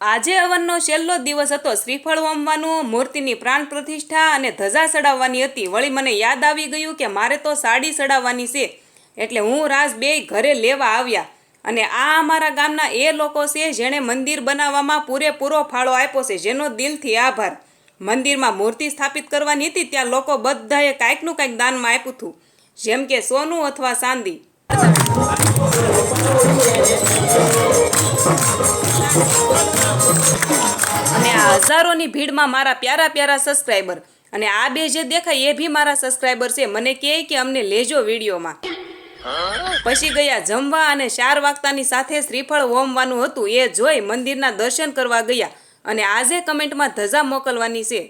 આજે હવનનો છેલ્લો દિવસ હતો। શ્રીફળ હોમવાનું, મૂર્તિની પ્રાણ પ્રતિષ્ઠા અને ધજા ચડાવવાની હતી। વળી મને યાદ આવી ગયું કે મારે તો સાડી ચડાવવાની છે, એટલે હું રાસ બેય ઘરે લેવા આવ્યા। અને આ અમારા ગામના એ લોકો છે જેણે મંદિર બનાવવામાં પૂરેપૂરો ફાળો આપ્યો છે, જેનો દિલથી આભાર। મંદિરમાં મૂર્તિ સ્થાપિત કરવાની હતી ત્યાં લોકો બધાએ કાંઈકનું કાંઈક દાનમાં આપ્યું હતું, જેમ કે સોનું અથવા ચાંદી। અને આ હજારોની ભીડમાં મારા પ્યારા પ્યારા સબસ્ક્રાઈબર, અને આ બે જે દેખાય એ બી મારા સબસ્ક્રાઈબર છે। મને કહે કે અમને લેજો વિડીયોમાં। પછી ગયા જમવા અને 4 વાગતાની સાથે શ્રીફળ હોમવાનું હતું એ જોઈ મંદિરના દર્શન કરવા ગયા। અને આજે કમેન્ટમાં ધજા મોકલવાની છે।